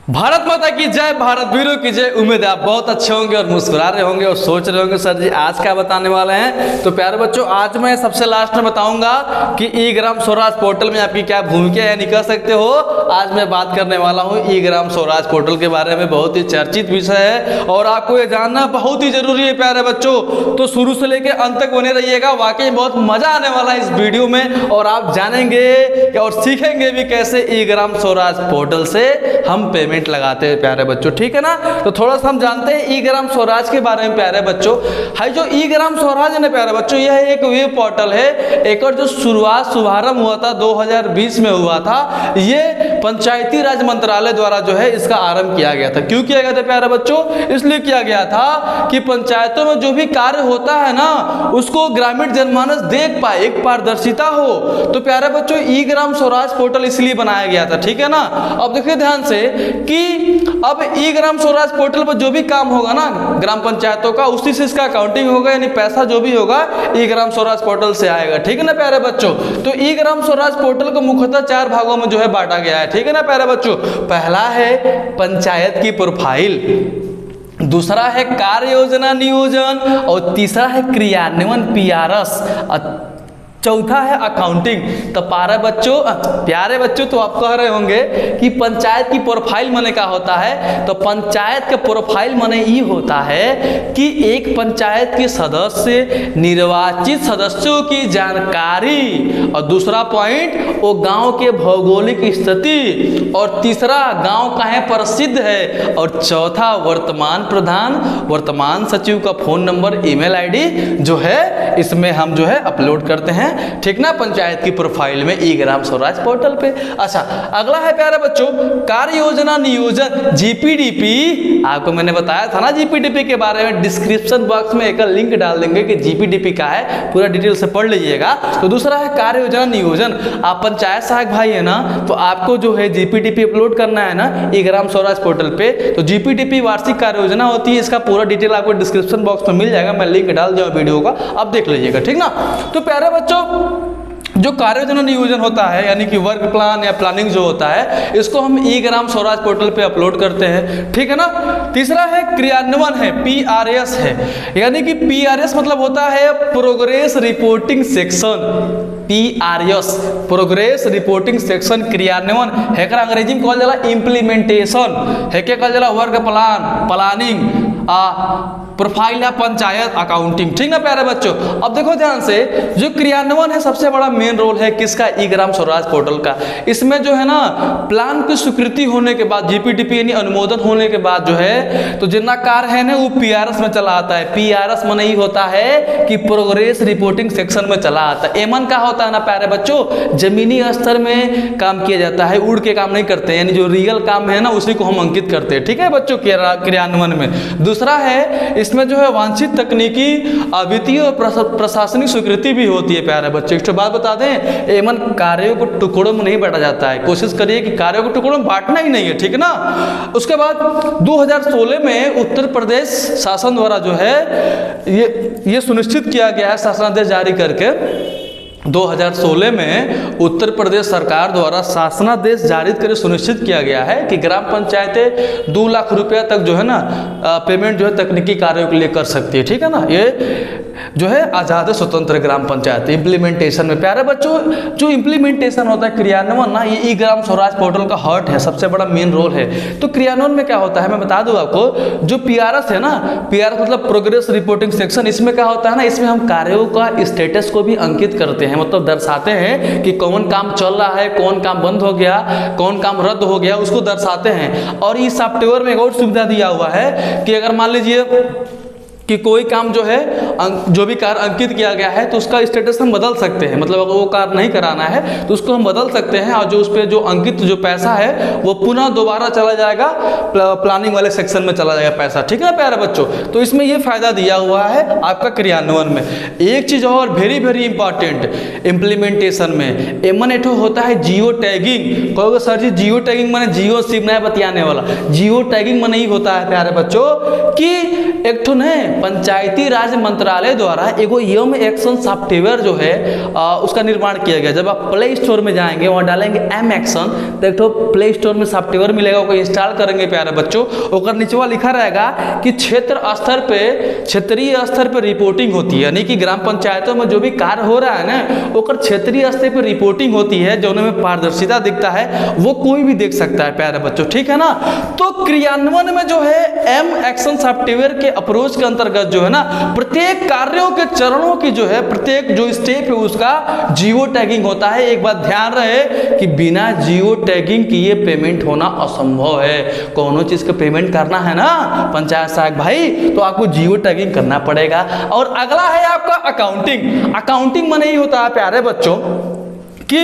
भारत माता की जय, भारत वीरों की जय। उम्मीद है आप बहुत अच्छे होंगे और मुस्कुरा रहे होंगे और सोच रहे होंगे सर जी आज क्या बताने वाले हैं। तो प्यारे बच्चों, आज मैं सबसे लास्ट में बताऊंगा कि ई ग्राम स्वराज पोर्टल में आपकी क्या भूमिका है, निकल सकते हो। आज मैं बात करने वाला हूं ई ग्राम स्वराज पोर्टल के बारे में। बहुत ही चर्चित विषय है और आपको ये जानना बहुत ही जरूरी है प्यारे बच्चों। तो शुरू से लेकर अंत तक बने रहिएगा, वाकई बहुत मजा आने वाला है इस वीडियो में और आप जानेंगे और सीखेंगे भी कैसे ई ग्राम स्वराज पोर्टल से हम पेमेंट लगाते हैं प्यारे बच्चों, ठीक है ना। तो थोड़ा सा हम जानते हैं ई ग्राम स्वराज के बारे में प्यारे बच्चों। है जो ई ग्राम स्वराज है ना प्यारे बच्चों, यह एक वेब पोर्टल है। एक जो शुभारंभ हुआ था 2020 में हुआ था। ये पंचायती राज मंत्रालय द्वारा जो है इसका आरंभ किया गया था। क्यों किया गया था प्यारे बच्चों? इसलिए किया गया था कि पंचायतों में जो भी कार्य होता है ना उसको ग्रामीण जनमानस देख पाए, एक पारदर्शिता हो। तो प्यारे बच्चों ई ग्राम स्वराज पोर्टल इसलिए बनाया गया था, ठीक है ना। अब देखिए ध्यान से कि अब ई ग्राम स्वराज पोर्टल पर जो भी काम होगा ना ग्राम पंचायतों का, उसी से इसका अकाउंटिंग होगा, यानी पैसा जो भी होगा ई ग्राम स्वराज पोर्टल से आएगा, ठीक है ना प्यारे बच्चों। तो ई ग्राम स्वराज पोर्टल को मुख्यतः 4 भागों में जो है बांटा गया है, ठीक है ना प्यारे बच्चों। पहला है पंचायत की प्रोफाइल, दूसरा है कार्य योजना नियोजन और तीसरा है क्रियान्वयन पीआरएस, चौथा है अकाउंटिंग। तो प्यारे बच्चों तो आप कह रहे होंगे कि पंचायत की प्रोफाइल माने क्या होता है। तो पंचायत का प्रोफाइल माने ये होता है कि एक पंचायत के सदस्य निर्वाचित सदस्यों की जानकारी, और दूसरा पॉइंट वो गांव के भौगोलिक स्थिति, और तीसरा गांव कहाँ प्रसिद्ध है, और चौथा वर्तमान प्रधान वर्तमान सचिव का फोन नंबर ईमेल आईडी जो है इसमें हम जो है अपलोड करते हैं, ठीक ना, पंचायत की प्रोफाइल में ई ग्राम स्वराज पोर्टल पे। अच्छा, अगला है प्यारे बच्चों कार्य योजना नियोजन, जीपीडीपी। आपको मैंने बताया था ना जीपीडीपी के बारे में, डिस्क्रिप्शन बॉक्स में एक लिंक डाल देंगे कि जीपीडीपी का है, पूरा डिटेल से पढ़ लीजिएगा। तो दूसरा है कार्य योजना नियोजन। आप पंचायत सहायक भाई है ना, तो आपको जो है जीपीडीपी अपलोड करना है ना ई ग्राम स्वराज पोर्टल पे। तो जीपीडीपी वार्षिक कार्य योजना होती है, इसका पूरा डिटेल आपको डिस्क्रिप्शन बॉक्स में मिल जाएगा, मैं लिंक डाल दूंगा वीडियो का, आप देख लीजिएगा, ठीक ना। तो प्यारे बच्चों जो कार्य योजना नियोजन होता है यानी कि वर्क प्लान या प्लानिंग जो होता है, इसको हम ई ग्राम स्वराज पोर्टल पे अपलोड करते हैं, ठीक है ना। तीसरा है क्रियान्वयन है, पीआरएस है, यानी कि पीआरएस मतलब होता है progress reporting section. PRS progress reporting section क्रियान्वयन है, अंग्रेजी में कहल जाला इम्प्लीमेंटेशन है, क्या कहल जाला वर्क प्लान प्लानिंग, प्रोफाइल है पंचायत अकाउंटिंग, ठीक ना प्यारे बच्चों। अब देखो ध्यान से, जो क्रियान्वयन है सबसे बड़ा मेन रोल है किसका, ई ग्राम स्वराज पोर्टल का। इसमें जो है ना प्लान की स्वीकृति होने के बाद, जीपीडीपी यानी अनुमोदन होने के बाद जो है तो जितना कार्य है ना वो पीआरएस में चला आता है। पीआरएस माने ही होता है कि प्रोग्रेस रिपोर्टिंग सेक्शन में चला आता है। एमन का होता है ना प्यारे बच्चों, जमीनी स्तर में काम किया जाता है, उड़ के काम नहीं करते, यानी जो रियल काम है ना उसी को हम अंकित करते हैं, ठीक है बच्चों, क्रियान्वयन में। दूसरा है इसमें जो है वांछित तकनीकी वित्तीय और प्रशासनिक स्वीकृति भी होती है प्यारे बच्चों। एक बात बता दें, एमन कार्यों को टुकड़ों में नहीं बांटा जाता है, कोशिश करिए कि कार्यों को टुकड़ों में बांटना ही नहीं है, ठीक है ना। उसके बाद 2016 में उत्तर प्रदेश शासन द्वारा जो है ये सुनिश्चित किया गया है, शासनादेश जारी करके 2016 में उत्तर प्रदेश सरकार द्वारा शासनादेश जारी कर सुनिश्चित किया गया है कि ग्राम पंचायतें 2 लाख रुपया तक जो है ना पेमेंट जो है तकनीकी कार्यों के लिए कर सकती है, ठीक है ना। ये जो है आज़ाद स्वतंत्र ग्राम पंचायत इम्प्लीमेंटेशन में प्यारे बच्चों, जो इम्प्लीमेंटेशन होता है क्रियान्वयन ना, ये ई ग्राम स्वराज पोर्टल का हार्ट है, सबसे बड़ा मेन रोल है। तो क्रियान्वयन में क्या होता है मैं बता दूं आपको, जो पीआरएस है ना, पीआरएस मतलब प्रोग्रेस रिपोर्टिंग सेक्शन, इसमें क्या होता है ना, इसमें हम कार्यों का स्टेटस को भी अंकित करते हैं, मतलब दर्शाते हैं कि कौन काम चल रहा है, कौन काम बंद हो गया, कौन काम रद्द हो गया, उसको दर्शाते हैं। और इस सॉफ्टवेयर में एक और सुविधा दिया हुआ है कि अगर मान लीजिए कि कोई काम जो है जो भी कार्य अंकित किया गया है तो उसका स्टेटस हम बदल सकते हैं, मतलब अगर वो कार्य नहीं कराना है तो उसको हम बदल सकते हैं, और जो उस पर जो अंकित जो पैसा है वो पुनः दोबारा चला जाएगा प्लानिंग वाले सेक्शन में चला जाएगा पैसा, ठीक है प्यारे बच्चों। तो इसमें ये फायदा दिया हुआ है आपका क्रियान्वयन में। एक चीज और वेरी वेरी इंपॉर्टेंट इम्प्लीमेंटेशन में एमनेटो होता है जियो टैगिंग। कहोगे सर जी जियो टैगिंग माने जियो सिम नया बतियाने वाला, जियो टैगिंग माने ही होता है प्यारे बच्चों कि एक ठो ने पंचायती राज मंत्रालय द्वारा एगो यम एक्शन सॉफ्टवेयर जो है उसका निर्माण किया गया। जब आप प्ले स्टोर में जाएंगे वहाँ डालेंगे एम एक्शन, तो एक ठो प्ले स्टोर में सॉफ्टवेयर मिलेगा, उसको इंस्टॉल करेंगे प्यारे बच्चों। ऊपर नीचे लिखा रहेगा कि क्षेत्र स्तर पे क्षेत्रीय स्तर पे रिपोर्टिंग होती है, यानी कि ग्राम पंचायतों में जो भी कार्य हो रहा है ना वो क्षेत्रीय स्तर पे रिपोर्टिंग होती है, जो उनमें पारदर्शिता दिखता है वो कोई भी देख सकता है प्यारे बच्चों, ठीक है ना। तो क्रियान्वयन में जो है एम एक्शन सॉफ्टवेयर के अप्रोच के अंतर्गत जो है ना प्रत्येक कार्यों के चरणों की जो है प्रत्येक जो स्टेप है उसका जियो टैगिंग होता है। एक बात ध्यान रहे कि बिना जियो टैगिंग किए पेमेंट होना असंभव है। कोनो चीज का पेमेंट करना है ना पंचायत सहायक भाई तो आपको जियो टैगिंग करना पड़ेगा। और अगला है आपका अकाउंटिंग। अकाउंटिंग माने ही होता है प्यारे बच्चों कि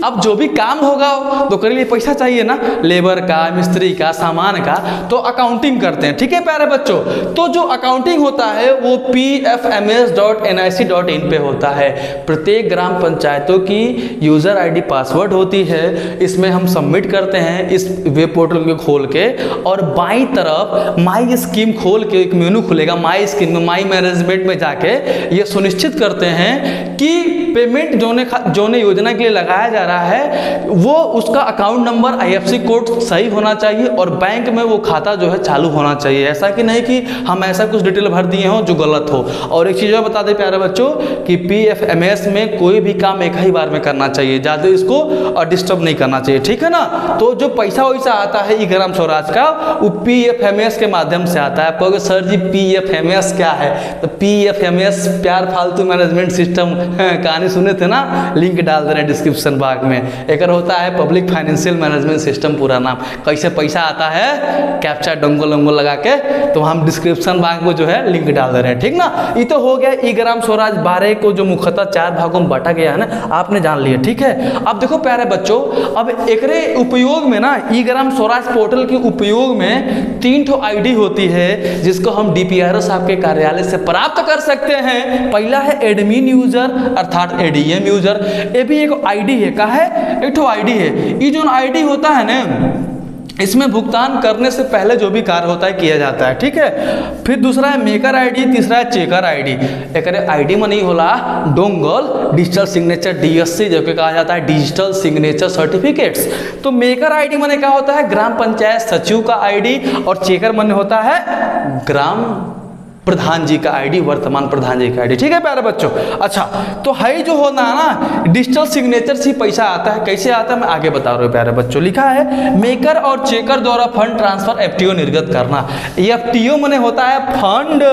अब जो भी काम होगा तो कर लिए पैसा चाहिए ना, लेबर का, मिस्त्री का, सामान का, तो अकाउंटिंग करते हैं, ठीक है प्यारे बच्चों। तो जो अकाउंटिंग होता है वो pfms.nic.in पे होता है। प्रत्येक ग्राम पंचायतों की यूजर आईडी पासवर्ड होती है, इसमें हम सबमिट करते हैं इस वेब पोर्टल को खोल के, और बाईं तरफ माई स्कीम खोल के एक मेनू खुलेगा, माई स्कीम में माई मैनेजमेंट में जाके ये सुनिश्चित करते हैं कि पेमेंट जो ने योजना के लिए लगाया जा रहा है वो उसका अकाउंट नंबर IFSC कोड सही होना चाहिए और बैंक में वो खाता जो है चालू होना चाहिए। ऐसा कि नहीं कि हम ऐसा कुछ डिटेल भर दिए हो जो गलत हो। और एक चीज और बता दें प्यारे बच्चों कि PFMS में कोई भी काम एक ही बार में करना चाहिए, ज्यादा इसको डिस्टर्ब नहीं करना चाहिए, ठीक है ना। तो जो पैसा वैसा आता है ई ग्राम स्वराज का वो PFMS के माध्यम से आता है। कहोगे सर जी PFMS क्या है, तो PFMS प्यार फालतू मैनेजमेंट सिस्टम कहानी सुने थे ना, लिंक डाल दे रहे डिस्क्रिप्शन बॉक्स में। एक होता है पब्लिक फाइनेंशियल मैनेजमेंट सिस्टम पूरा नाम, कैसे पैसा आता है कैप्चा डोंगल वोंगल लगा के, तो हम डिस्क्रिप्शन बॉक्स में जो है लिंक डाल दे रहे हैं, ठीक ना। ये तो हो गया ई ग्राम स्वराज 12 को जो मुख्यतः 4 भागों में बांटा गया है ना, आपने जान लिया, ठीक है। अब देखो प्यारे बच्चों अब एकरे उपयोग में ना ई ग्राम स्वराज पोर्टल के उपयोग में 3 ठो आईडी होती है जिसको हम DPRO साहब के कार्यालय से प्राप्त कर सकते हैं। पहला है एडमिन यूजर अर्थात ADM यूजर, ये भी एक आईडी है, का है एक ठो आईडी है। ये जो आईडी होता है ना इसमें भुगतान करने से पहले जो भी कार्य होता है किया जाता है, ठीक है। फिर दूसरा है मेकर आईडी, तीसरा है चेकर आईडी। एक आईडी में नहीं होला डोंगल डिजिटल सिग्नेचर DSC जो कि कहा जाता है डिजिटल सिग्नेचर सर्टिफिकेट्स। तो मेकर आईडी माने क्या होता है ग्राम पंचायत सचिव का आईडी, और चेकर माने होता है ग्राम प्रधान जी का आईडी, वर्तमान प्रधान जी का आईडी, ठीक है प्यारे बच्चों। अच्छा तो है जो होना है ना डिजिटल सिग्नेचर से पैसा आता है, कैसे आता है मैं आगे बता रहा हूँ प्यारे बच्चों। लिखा है मेकर और चेकर द्वारा फंड ट्रांसफर FTO निर्गत करना। FTO माने होता है फंड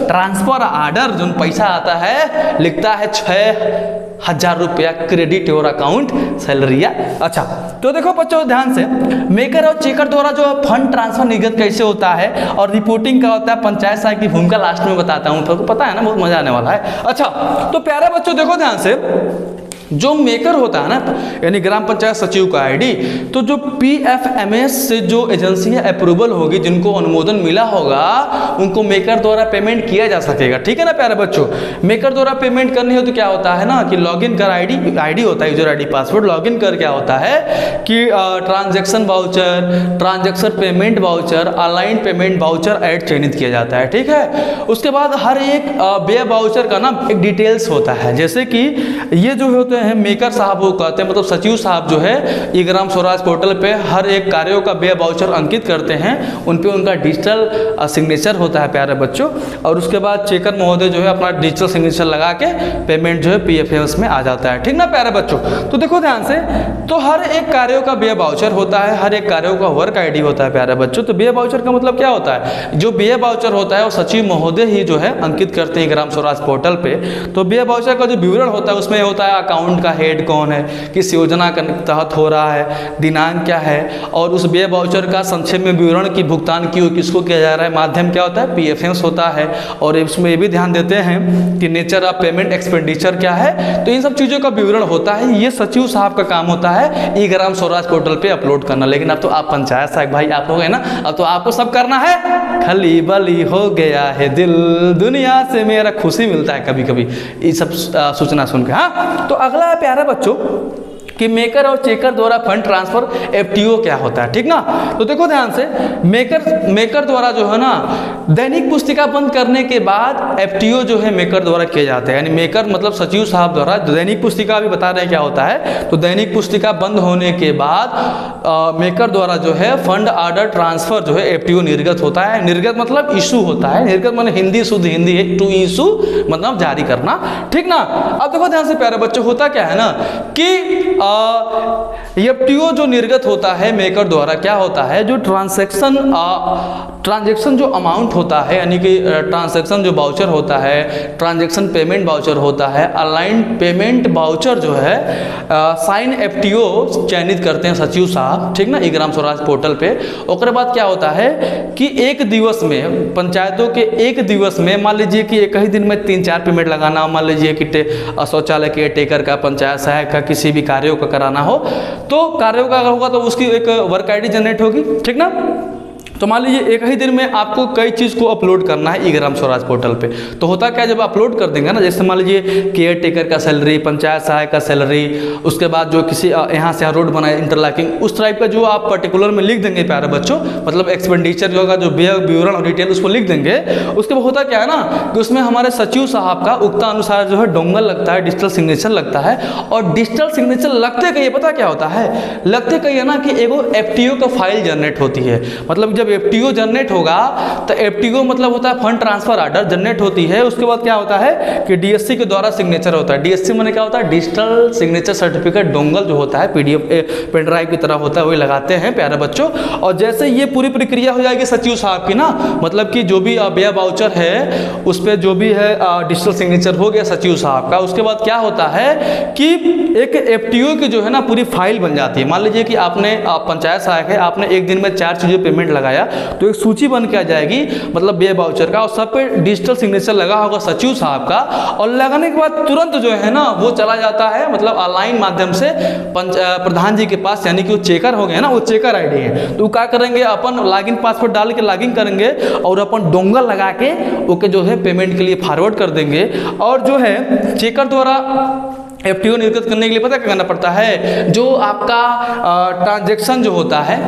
ट्रांसफर आर्डर, जो पैसा आता है लिखता है 6,000 रुपया क्रेडिट योर अकाउंट सैलरी। अच्छा तो देखो बच्चों ध्यान से, मेकर और चेकर द्वारा जो फंड ट्रांसफर निर्गत कैसे होता है और रिपोर्टिंग का होता है पंचायत सहायक की भूमिका लास्ट में बताता हूं, तो पता है ना बहुत मजा आने वाला है। अच्छा तो प्यारे बच्चों देखो ध्यान से, जो मेकर होता है ना यानी ग्राम पंचायत सचिव का आईडी, तो जो PFMS से जो एजेंसियां अप्रूवल होगी जिनको अनुमोदन मिला होगा उनको मेकर द्वारा पेमेंट किया जा सकेगा, ठीक है ना प्यारे बच्चों। मेकर द्वारा पेमेंट करनी हो तो क्या होता है ना कि लॉगिन कर आईडी होता है यूजर आईडी पासवर्ड, लॉगिन कर क्या होता है कि transaction voucher, transaction payment voucher, online payment voucher add चयनित किया जाता है, ठीक है। उसके बाद हर एक व्यय वाउचर का ना एक डिटेल्स होता है, जैसे कि ये जो होते हैं मेकर साहब वो कहते हैं मतलब सचिव साहब जो है ई ग्राम स्वराज पोर्टल पे हर एक कार्यों का व्यय वाउचर अंकित करते हैं, उन पे उनका डिजिटल सिग्नेचर होता है प्यारे बच्चों। और उसके बाद चेकर महोदय जो है अपना डिजिटल सिग्नेचर लगा के पेमेंट जो है PFMS में आ जाता है, ठीक ना प्यारे बच्चों। तो देखो ध्यान से, तो हर एक कार्यों का व्यय वाउचर होता है, हर एक कार्यों का वर्क आईडी होता है प्यारे बच्चों। तो व्यय वाउचर का मतलब क्या होता है, जो व्यय वाउचर होता है वो सचिव महोदय ही जो है अंकित करते हैं ग्राम स्वराज पोर्टल पे। तो व्यय वाउचर का जो विवरण होता है उसमें होता है अकाउंट अकाउंट का हेड कौन है, किस योजना के तहत हो रहा है, दिनांक क्या है, और उस व्यय वाउचर का संक्षेप में विवरण की भुगतान क्यों किसको किया जा रहा है, माध्यम क्या होता है, PFMS होता है। और इसमें ये भी ध्यान देते हैं कि नेचर ऑफ पेमेंट एक्सपेंडिचर क्या है, तो इन सब चीज़ों का विवरण होता है। ये सचिव साहब का काम होता है ई ग्राम स्वराज पोर्टल पे अपलोड करना। लेकिन अब तो आप पंचायत सहायक भाई आप हो गए ना, अब तो आपको सब करना है। खली बली हो गया है दिल, दुनिया से मेरा खुशी मिलता है कभी कभी ये सब सूचना सुन के। हाँ, तो अगला है प्यारे बच्चों कि मेकर और चेकर द्वारा फंड ट्रांसफर FTO क्या होता है, ठीक ना। तो देखो ध्यान से, मेकर द्वारा जो है ना दैनिक पुस्तिका बंद करने के बाद FTO जो है मेकर द्वारा किए जाते हैं। यानी मेकर मतलब सचिव साहब द्वारा दैनिक पुस्तिका भी बता रहे हैं क्या होता है। तो दैनिक पुस्तिका बंद होने के बाद मेकर द्वारा जो है फंड ऑर्डर ट्रांसफर जो है FTO निर्गत होता है। निर्गत मतलब इशू होता है, निर्गत मतलब हिंदी शुद्ध हिंदी है, टू इशू मतलब जारी करना, ठीक ना। अब देखो ध्यान से प्यारे बच्चों, होता क्या है ना कि FTO जो निर्गत होता है मेकर द्वारा क्या होता है, जो ट्रांजैक्शन जो अमाउंट होता है, यानी कि ट्रांजैक्शन जो वाउचर होता है, ट्रांजैक्शन पेमेंट वाउचर होता है, ऑनलाइन पेमेंट वाउचर जो है साइन FTO चयनित करते हैं सचिव साहब, ठीक ना, ई ग्राम स्वराज पोर्टल पे। उसके बाद क्या होता है कि एक दिवस में पंचायतों के एक दिवस में मान लीजिए कि एक ही दिन में 3-4 पेमेंट लगाना, मान लीजिए कि शौचालय के टेकर का, पंचायत सहायक का, किसी भी कार्यों का कराना हो, तो कार्यों का अगर होगा तो उसकी एक वर्क ID जनरेट होगी, ठीक ना। तो मान लीजिए एक ही दिन में आपको कई चीज़ को अपलोड करना है ई ग्राम स्वराज पोर्टल पे। तो होता क्या, जब अपलोड कर देंगे ना, जैसे मान लीजिए केयर टेकर का सैलरी, पंचायत सहायक का सैलरी, उसके बाद जो किसी यहाँ से रोड बनाए इंटरलॉकिंग, उस टाइप का जो आप पर्टिकुलर में लिख देंगे प्यारे बच्चों, मतलब एक्सपेंडिचर जो होगा, जो व्यय विवरण और डिटेल उसको लिख देंगे। उसके बाद होता क्या है ना कि उसमें हमारे सचिव साहब का उक्ता अनुसार जो है डोंगल लगता है, डिजिटल सिग्नेचर लगता है। और डिजिटल सिग्नेचर लगते कहीं पता क्या होता है, लगते कहीं है ना कि एगो FTO का फाइल जनरेट होती है। मतलब जब FTO जनरेट होगा तो FTO मतलब होता है फंड ट्रांसफर ऑर्डर जनरेट होती है। उसके बाद क्या होता है कि DSC के द्वारा सिग्नेचर होता है। DSC माने क्या होता है, डिजिटल सिग्नेचर सर्टिफिकेट डोंगल जो होता है PDF पेन ड्राइव की तरह होता है, वही लगाते हैं प्यारे बच्चों। और जैसे ये पूरी प्रक्रिया हो जाएगी सचिव साहब की ना, मतलब कि जो भी व्यय वाउचर है उस पर जो भी है डिजिटल सिग्नेचर हो गया सचिव साहब का। उसके बाद क्या होता है कि एक FTO की जो है ना पूरी फाइल बन जाती है। मान लीजिए कि आपने पंचायत सहायक है, आपने एक दिन में 4 चीज़ें पेमेंट लगाया, तो एक सूची बन के आ जाएगी मतलब व्यय वाउचर का, और सब पे डिजिटल सिग्नेचर लगा होगा सचिव साहब का। और लगाने के बाद तुरंत जो है ना वो चला जाता है मतलब ऑनलाइन माध्यम से प्रधान जी के पास, यानी कि वो चेकर हो गए ना, वो चेकर ID है। तो क्या करेंगे, अपन लॉगिन पासवर्ड डाल के लॉगिन करेंगे और अपन डोंगल लगा के ओके जो है पेमेंट के लिए फॉरवर्ड कर देंगे। और जो है चेकर द्वारा FTO निर्गत करने के लिए पता क्या करना पड़ता है, जो आपका ट्रांजैक्शन जो होता है,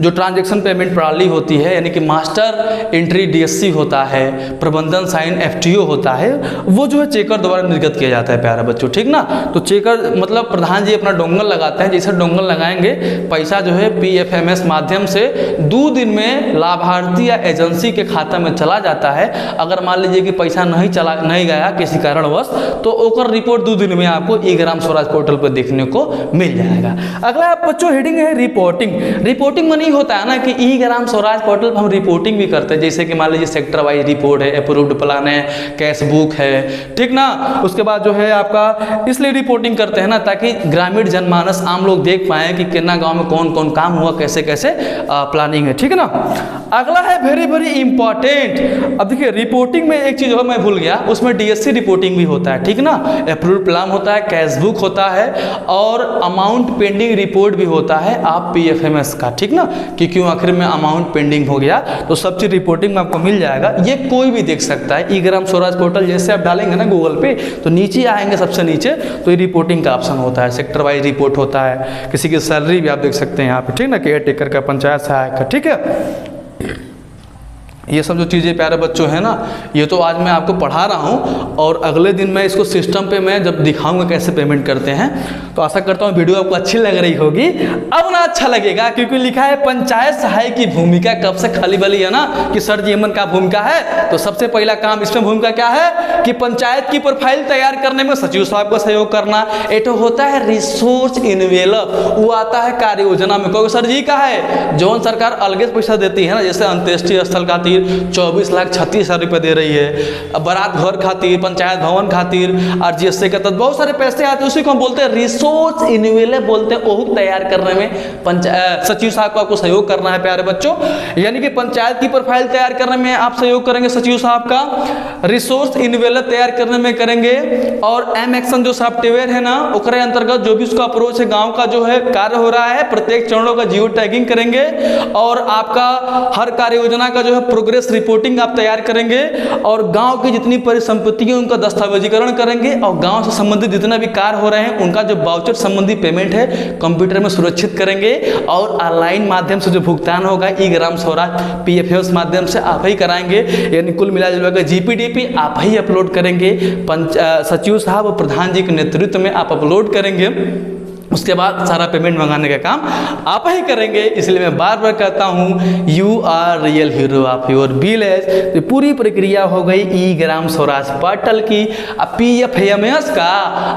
जो ट्रांजैक्शन पेमेंट प्रणाली होती है, यानी कि मास्टर एंट्री DSC होता है, प्रबंधन साइन FTO होता है, वो जो है चेकर द्वारा निर्गत किया जाता है प्यारे बच्चों, ठीक ना। तो चेकर मतलब प्रधान जी अपना डोंगल लगाते हैं, जैसे डोंगल लगाएंगे पैसा जो है PFMS माध्यम से 2 दिन में लाभार्थी या एजेंसी के खाता में चला जाता है। अगर मान लीजिए कि पैसा नहीं गया किसी कारणवश, तो ओकर रिपोर्ट 2 दिन में आपको ई ग्राम स्वराज पोर्टल पर देखने को मिल जाएगा। अगला बच्चों हेडिंग है रिपोर्टिंग। रिपोर्टिंग में नहीं होता है ना कि ई ग्राम स्वराज पोर्टल पर हम रिपोर्टिंग भी करते हैं, जैसे कि मान लीजिए सेक्टर वाइज रिपोर्ट है, अप्रूव्ड प्लान है, कैश बुक है, ठीक ना। उसके बाद जो है आपका इसलिए रिपोर्टिंग करते हैं ना ताकि ग्रामीण जनमानस आम लोग देख पाए कि कितना गांव में कौन कौन काम हुआ, कैसे कैसे प्लानिंग है, ठीक है ना। अगला है वेरी वेरी इंपॉर्टेंट। अब देखिए रिपोर्टिंग में एक चीज और मैं भूल गया, उसमें DSC रिपोर्टिंग भी होता है, ठीक ना। अप्रूव्ड प्लान होता है, कैश बुक होता है और अमाउंट पेंडिंग रिपोर्ट भी होता है आप PFMS का, ठीक ना, कि क्यों आखिर में अमाउंट पेंडिंग हो गया। तो सब चीज रिपोर्टिंग में आपको मिल जाएगा, ये कोई भी देख सकता है। ई ग्राम स्वराज पोर्टल जैसे आप डालेंगे ना गूगल पे, तो नीचे आएंगे सबसे नीचे, तो ये रिपोर्टिंग का ऑप्शन होता है, सेक्टर वाइज रिपोर्ट होता है, किसी की सैलरी भी आप देख सकते हैं यहाँ पे, ठीक ना, केयर टेकर का, पंचायत सहायक का, ठीक है। ये सब जो चीज़ें प्यारे बच्चों है ना, ये तो आज मैं आपको पढ़ा रहा हूँ और अगले दिन मैं इसको सिस्टम पे मैं जब दिखाऊंगा कैसे पेमेंट करते हैं, तो आशा करता हूँ वीडियो आपको अच्छी लग रही होगी। अब ना अच्छा लगेगा क्योंकि लिखा है पंचायत सहायक की भूमिका कब से खाली बली है ना कि सर जी एमन का भूमिका है। तो सबसे पहला काम इसमें भूमिका क्या है कि पंचायत की प्रोफाइल तैयार करने में सचिव साहब का सहयोग करना। एक होता है रिसोर्स इन्वेलप, वो आता है कार्य योजना में, क्योंकि सर जी का है जौन सरकार अलग पैसा देती है ना, जैसे अंत्येष्टि स्थल का खातिर 24,36,000 रुपये दे रही है। बारात घर खातिर, पंचायत भवन खातिर और GST के तहत बहुत सारे पैसे आते हैं, उसी को हम बोलते हैं रिसोर्स इन्वेले बोलते हैं। ओहू तैयार करने में सचिव साहब को आपको सहयोग करना है प्यारे बच्चों, यानी कि पंचायत की प्रोफाइल तैयार करने में आप सहयोग करेंगे सचिव साहब का, रिसोर्स इन्वेले तैयार करने में करेंगे, और एम एक्शन जो सॉफ्टवेयर है ना ओकरे अंतर्गत जो भी उसका अप्रोच है गांव का जो है कार्य हो रहा है प्रत्येक चरणों का जियो टैगिंग करेंगे, और आपका हर कार्य योजना का जो है प्रोग्रेस रिपोर्टिंग आप तैयार करेंगे, और गांव की जितनी परिसंपत्ति है उनका दस्तावेजीकरण करेंगे, और गांव से संबंधित जितना भी कार्य हो रहे हैं उनका जो वाउचर संबंधी पेमेंट है कंप्यूटर में सुरक्षित करेंगे, और ऑनलाइन माध्यम से जो भुगतान होगा ई ग्राम स्वराज PFS माध्यम से आप ही कराएंगे, यानी कुल मिला जुला GPDP आप ही अपलोड करेंगे, सचिव साहब और प्रधान जी के नेतृत्व में आप अपलोड करेंगे, उसके बाद सारा पेमेंट मंगाने का काम आप ही करेंगे। इसलिए मैं बार बार कहता हूँ you are real hero of your village. तो पूरी प्रक्रिया हो गई ई ग्राम स्वराज पोर्टल की, PFMS का,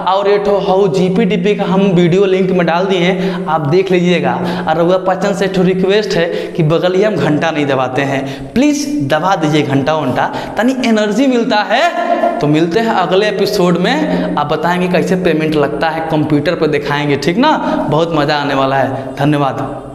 और ये हाउ GPDP का हम वीडियो लिंक में डाल दिए हैं, आप देख लीजिएगा। और वह पचन से एक रिक्वेस्ट है कि बगलिए हम घंटा नहीं दबाते हैं, प्लीज़ दबा दीजिए घंटा वंटा, ताकि एनर्जी मिलता है। तो मिलते हैं अगले एपिसोड में, आप बताएंगे कैसे पेमेंट लगता है, कंप्यूटर पर दिखाएंगे, ठीक ना, बहुत मज़ा आने वाला है। धन्यवाद।